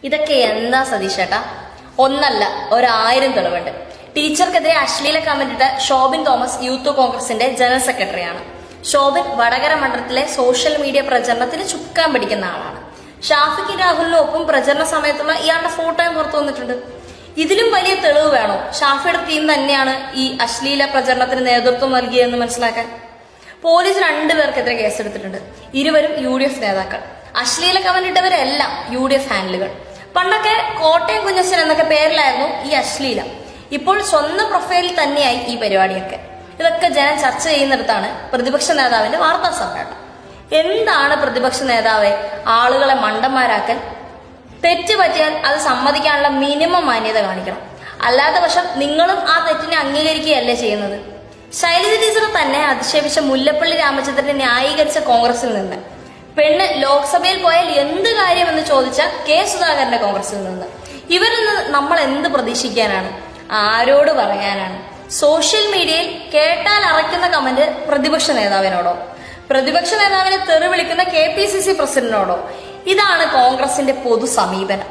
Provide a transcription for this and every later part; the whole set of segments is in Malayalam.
ഇതൊക്കെ എന്താ സതീഷേട്ടാ? ഒന്നല്ല, 1000 തെളിവുണ്ട്. ടീച്ചർക്കെതിരെ അശ്ലീല കമന്റ് ഇട്ട ഷോബിൻ തോമസ് യൂത്ത് കോൺഗ്രസിന്റെ ജനറൽ സെക്രട്ടറിയാണ്. ഷോബിൻ വടകര മണ്ഡലത്തിലെ സോഷ്യൽ മീഡിയ പ്രചരണത്തിന് ചുക്കാൻ പിടിക്കുന്ന ആളാണ്. ഷാഫിക്ക് രാഹുലിനും ഒപ്പം പ്രചരണ സമയത്തുള്ള ഇയാളുടെ ഫോട്ടോയും പുറത്തു വന്നിട്ടുണ്ട്. ഇതിലും വലിയ തെളിവ് വേണോ ഷാഫിയുടെ ടീം തന്നെയാണ് ഈ അശ്ലീല പ്രചരണത്തിന് നേതൃത്വം നൽകിയതെന്ന് മനസ്സിലാക്കാൻ? പോലീസ് 2 പേർക്കെതിരെ കേസെടുത്തിട്ടുണ്ട്. ഇരുവരും UDF നേതാക്കൾ. അശ്ലീല കമന്റ് ഇട്ടവരെല്ലാം UDF ഹാൻഡിലുകൾ. പണ്ടൊക്കെ കോട്ടയം കുഞ്ഞച്ചൻ എന്നൊക്കെ പേരിലായിരുന്നു ഈ അശ്ലീലം. ഇപ്പോൾ സ്വന്തം പ്രൊഫൈലിൽ തന്നെയായി ഈ പരിപാടിയൊക്കെ. ഇതൊക്കെ ജനം ചർച്ച ചെയ്യുന്നിടത്താണ് പ്രതിപക്ഷ നേതാവിന്റെ വാർത്താ സമ്മേളനം. എന്താണ് പ്രതിപക്ഷ നേതാവെ ആളുകളെ മണ്ടന്മാരാക്കൽ? തെറ്റ് പറ്റിയാൽ അത് സമ്മതിക്കാനുള്ള മിനിമം മാന്യത കാണിക്കണം. അല്ലാത്ത പക്ഷം നിങ്ങളും ആ തെറ്റിനെ അംഗീകരിക്കുകയല്ലേ ചെയ്യുന്നത്? ശൈലജ ടീച്ചർ തന്നെ അധിക്ഷേപിച്ച മുല്ലപ്പള്ളി രാമചന്ദ്രനെ ന്യായീകരിച്ച കോൺഗ്രസിൽ നിന്ന്, പെണ്ണ് ലോക്സഭയിൽ പോയാൽ എന്ത് കാര്യമെന്ന് ചോദിച്ച കെ സുധാകരന്റെ കോൺഗ്രസിൽ നിന്ന്, ഇവരിൽ നിന്ന് നമ്മൾ എന്ത് പ്രതീക്ഷിക്കാനാണ്? ആരോട് പറയാനാണ്? സോഷ്യൽ മീഡിയയിൽ കേട്ടാൽ അറയ്ക്കുന്ന കമന്റ് പ്രതിപക്ഷ നേതാവിനോടോ, പ്രതിപക്ഷ നേതാവിനെ തെറി വിളിക്കുന്ന KPCC പ്രസിഡന്റിനോടോ? ഇതാണ് കോൺഗ്രസിന്റെ പൊതു സമീപനം.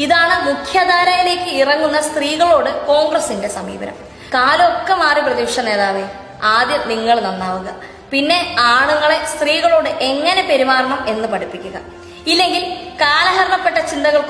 ഇതാണ് മുഖ്യധാരയിലേക്ക് ഇറങ്ങുന്ന സ്ത്രീകളോട് കോൺഗ്രസിന്റെ സമീപനം. കാലമൊക്കെ മാറി പ്രതിപക്ഷ നേതാവേ, ആദ്യം നിങ്ങൾ നന്നാവുക. പിന്നെ ആണുങ്ങളെ സ്ത്രീകളോട് എങ്ങനെ പെരുമാറണം എന്ന് പഠിപ്പിക്കുക. ഇല്ലെങ്കിൽ കാലഹരണപ്പെട്ട ചിന്തകൾക്കൊപ്പം